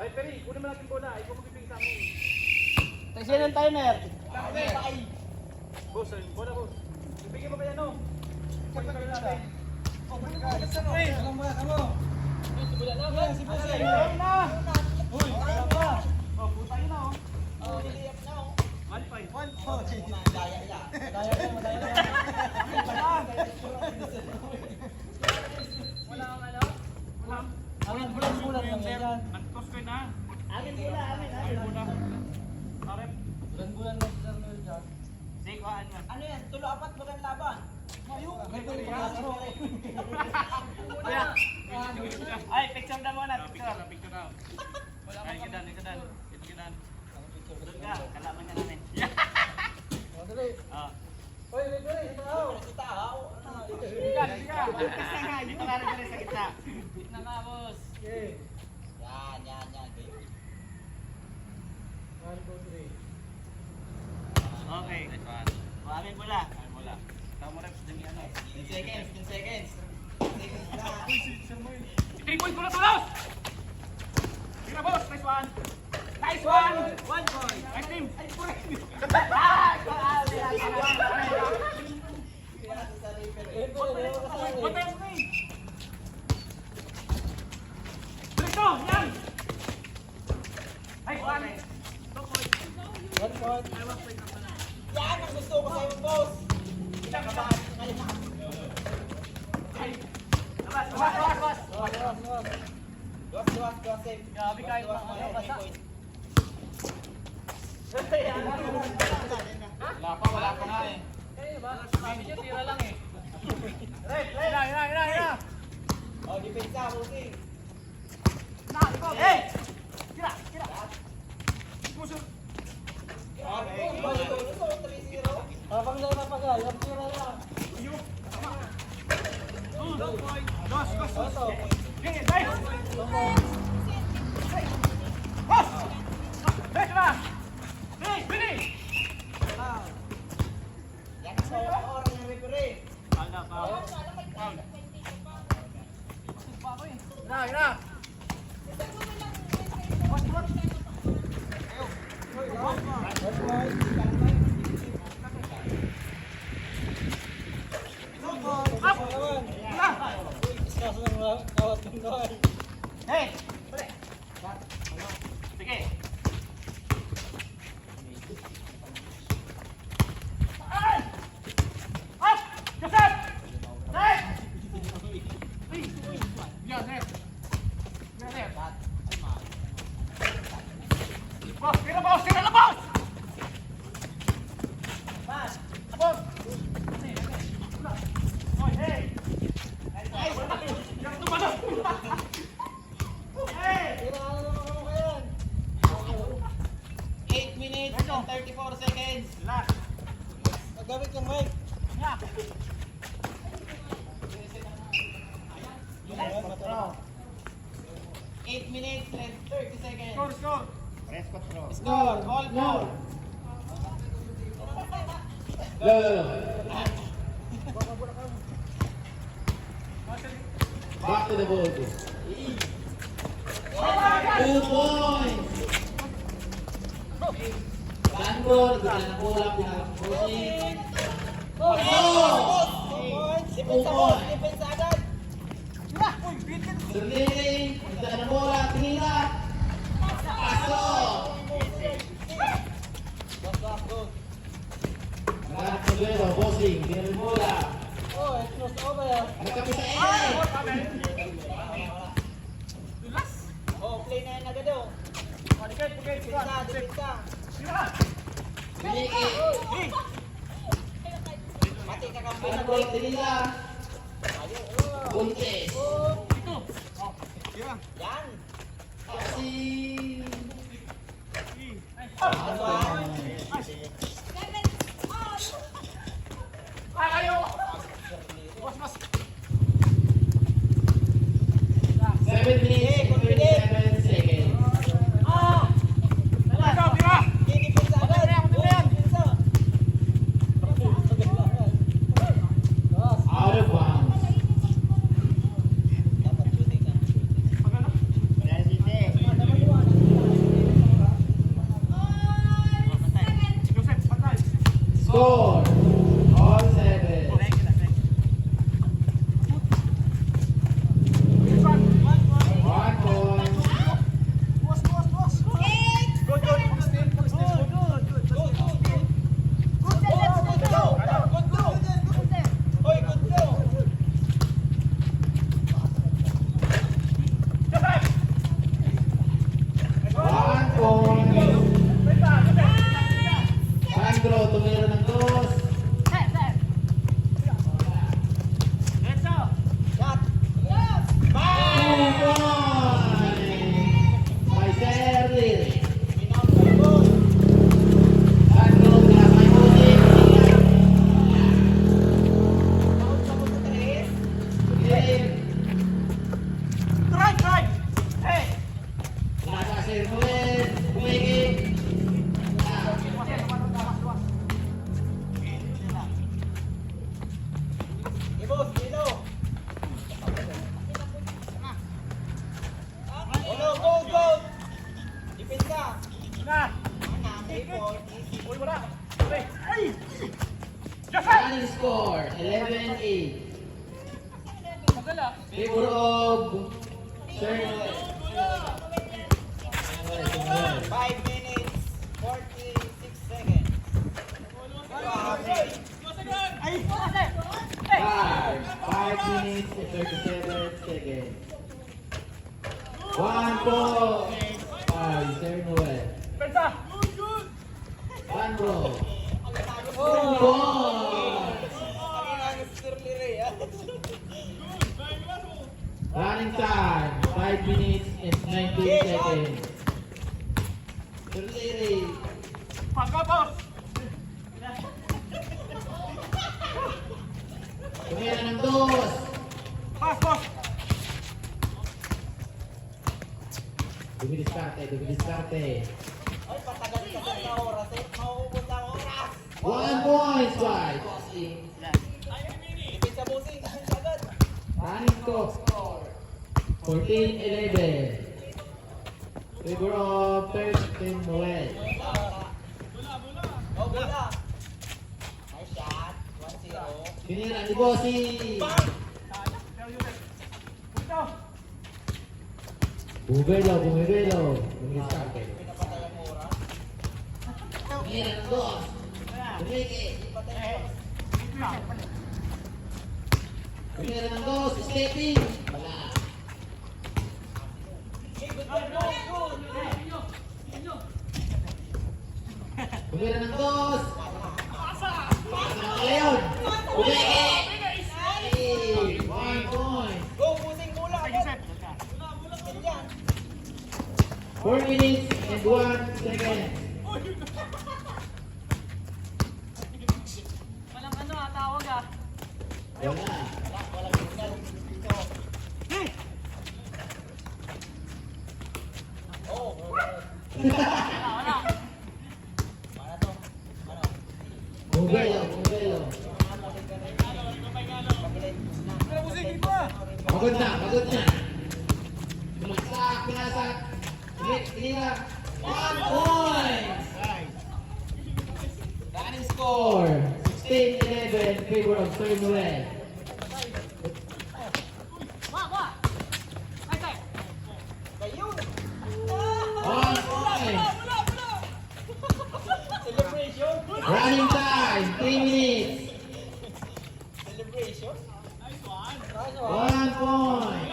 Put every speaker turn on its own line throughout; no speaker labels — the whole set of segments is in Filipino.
Referee, kunin mo natin bola. Ikaw magpiping sa amin.
Tayo ng timer.
Boss, bola boss. Bibigyan mo ba yan, no? Pagpagin natin.
Alam mo, ano?
Bola lang.
Si Boss. Ayun na. Uy, ano ba?
Oh, puta yun na, oh.
Niliyap na, oh.
1-5.
1-5. Daya na.
Wala kang ano? Wala.
Amin, bulan-bulan lang yan.
Nag-toss ko yun, ha?
Amin bola, amin.
Bola. Arep.
Bulan-bulan lang sir Noel dyan.
Sige, kuhaan mo.
Ano yan? Tulo-apat ba kang laban?
Ay, picture na muna. Picture na. Ay, kidan. Ito kidan. Doon ka, kalaman ka namin.
Madali.
Ah.
Hoy, referee, ito ako.
Kita, ha?
Dito ka rin sa gitna. Gitna ka, boss.
Okay.
Yan, baby.
1, 2, 3.
Okay. Amin bola. Tama reps din yan.
10 seconds. 10 seconds na.
3 points bola tulos! Tira boss, nice one! Nice one! 1 point! Nice team! What time is it? Dito! Yan! Nice one! 2 points!
1 point.
Yan ang gusto ko sa'yo, boss.
Labas!
Gawas, save.
Grabe kahit pa ano, basta. Wala pa nga eh. Sabi niya, tira lang eh. Ira!
Oh, depensa, bossing.
Hey! Tira!
Okay. 3-0.
Habang na napagay, ang tira lang. Oto.
Yan ang oras ng referee.
Discuss ng kawat ng Noel.
Hey! Sige! Ay! Up! Joseph! Hey! Yan, net! Boss! Tira, boss! Tira na, boss! Boss! Oy, hey! Yan, tumalo! Hey!
Tira ka na naman ako yan.
8 minutes and 34 seconds.
Last!
Nagamit yung mic.
Yeah!
8 minutes and 30 seconds.
Score!
Score, all four.
Back to the board. 2 points. Sandball, kita na bola, pinaka-posing.
Depensa, boss. Depensa agad.
Sundin, kita na bola, tinira. Pasok. Naghanap ng duelo, bossing, tinira ng bola.
Oh, it's close over.
Nagkapi sa Ed.
Oh, play na yan agad, oh. Depensa.
Piniki.
Mati ka kampi na
Sandball,
break.
tinira. Buntis.
Yan.
Passing. Seven minutes and 37 seconds.
Depensa agad. Depensa.
Out of bounds.
Dapat shooting na.
Score. All 7.
Okay, kita say.
1 point.
Hoy, good go!
1 point. Sandro, tumira ng 2.
Let's go.
2 points. By Serlin. Sandro, kaya may ulit. Game.
Try. Hey.
Nasa si Ruel. Kumigil.
Ibos, dito! Hello, go! Ipin ka!
Na.
Ipon,
Uy, wala. Ay.
Running score, 11-8.
Magala.
Favor of Sir Noel.
5 minutes, 46 seconds.
Ay.
5 minutes and 37 seconds. 1 point by Sir Noel.
Pensa.
Sandro.
Oh!
Point. Running time, 5 minutes and 19 seconds. Sir Liri.
Pagkapos.
Tumira ng 2.
Pas, boss.
Dumidiskarte.
Ay, patagal ka sa oras eh. Mauubos ang oras.
1 point by Bossing.
Ipin sa busing, agad.
Running score, 14-11. Favor of Thurston Noel.
Oh, bola. Nice shot. 1-0.
Tinira ni Bossing. Bumibelo. Dumidiskarte.
Pinapatay ang oras.
Tinira ng 2. Dumiki. Tinira ng 2. Stepping. Wala. Tumira ng 2. Pasa ng Leon. Dumiki. 1 point.
Go, busing bola agad. Yan.
4 minutes and 1 second.
Walang ano, tawag ah.
Wala.
Walang signal. Oh,
Wala.
Para to. Ano?
Bumibelo. Pagod na. Pumasak. Tinira. 1 point. Running score, 16-11 favor of Sir Noel.
Ayun!
1 point.
Celebration!
Running time, 3 minutes.
Celebration? Nice
1 point.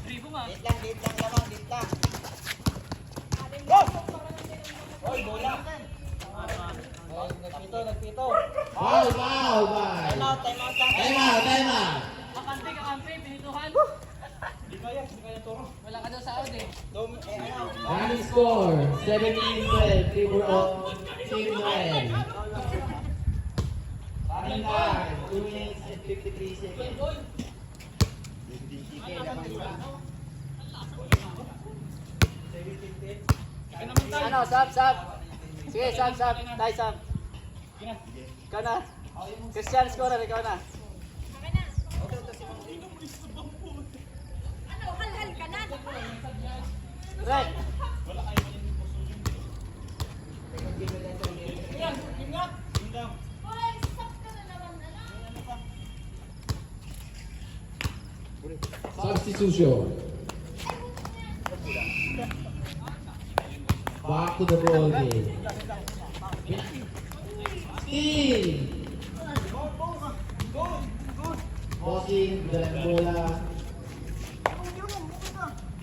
Tribo nga.
Dit lang lamang, dit lang. Go! Oy, bola. Ay, nagpito.
Foul by.
Time out lang.
Time out.
Kakante, pinituhan.
Di kaya turo.
Wala ka daw sa out eh.
Ano?
Running score, 17-12 favor of Team Noel. Running time, 2 minutes and 53 seconds.
Ano, sab. Sige, sab. Tay, sab. Ikaw na. Christian scorer, ikaw na.
Ano, hal-hal ka na.
Right.
Susyo. Back to the ball game. Steal! Bossing, dala ng bola.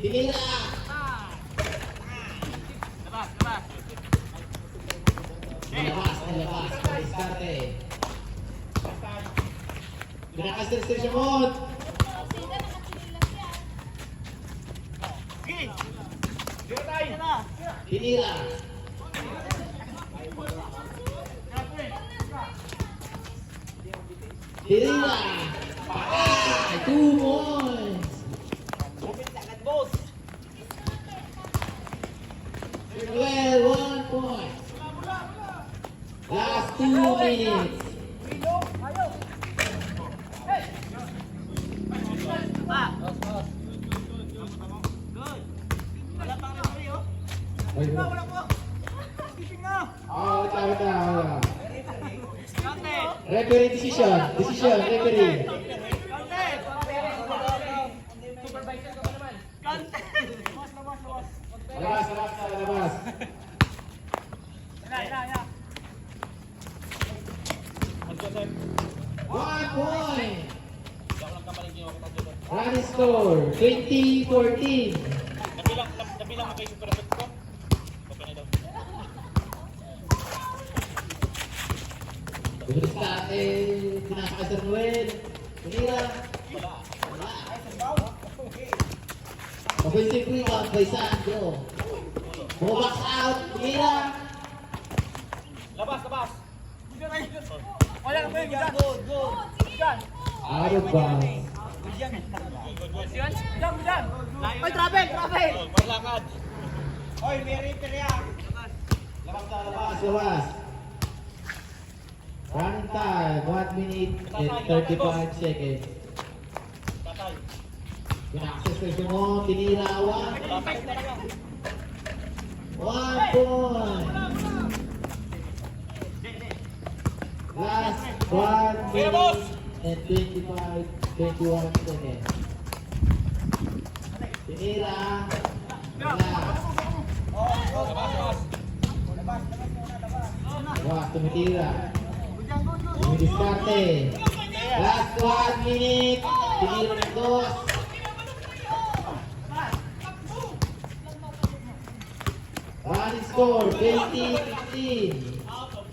Tinira!
Labas, labas.
Nilabas. Diskarte. Pinakasir si Shamon.
Sige. Dito tayo na.
Tinira. Tinira. Patay! 2 points! Well, 1 point. Last 2 minutes.
Pa. Good. Wala pang referee, oh. Wala po. Keeping na.
Wait lang.
Kante.
Referee decision, referee.
Kante. Supervisor ka ba naman? Kante. Labas.
Labas.
Ya.
1 point. Running score, 20-14.
Nabilang mo kay Supervisor ko. Okay na daw.
Bilis ka, pinakakasar Noel. Tinira. Wala. Offensive rebound by Sandro. Box out, tinira.
Labas. Wala na ba yun? Diyan.
Out of bounds.
Diyan. Ay, travel. Maglakad. Oy, may referee yan.
Labas. Running time, 1 minute and 35 seconds.
Patay.
Pinaccess mo, tinira 1 point. Last 1 minute and 21 seconds. Tinira. Wah, tumitira. Tumidiskarte. Last 1 minute. Tinira ng 2. Running score, 20-15. Out of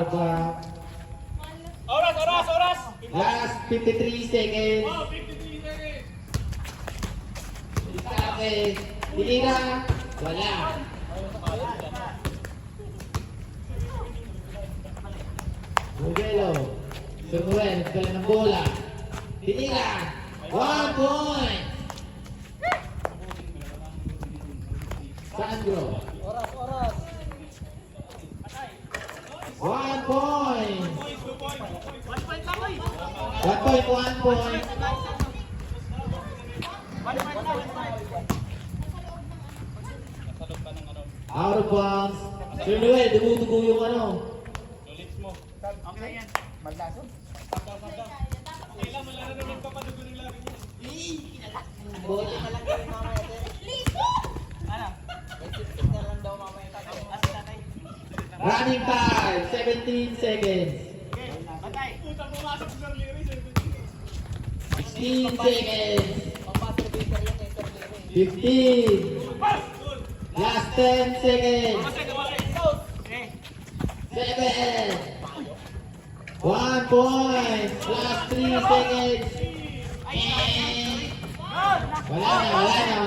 bounds.
Oras.
Last 53 seconds. Diskarte. Tinira. Wala. Rubelo. Samuel, dala ng bola. Tinira. 1 point. Sandro.
Oras.
1 point.
1 point lang, oy.
1 point. Out of bounds. Sir Noel, dumudugo yung ano.
Okay na yan.
Bola.
Ano?
Signal lang daw mamaya.
As tatay.
Running time, 17 seconds.
Okay, batay.
16 seconds.
Pang-master yan, interview.
15. Last 10 seconds.
Okay.
7. 1 point. Last 3 seconds. Wala na.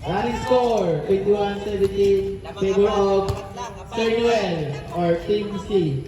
Running score, 21-17, favor of Sir Noel or Team C.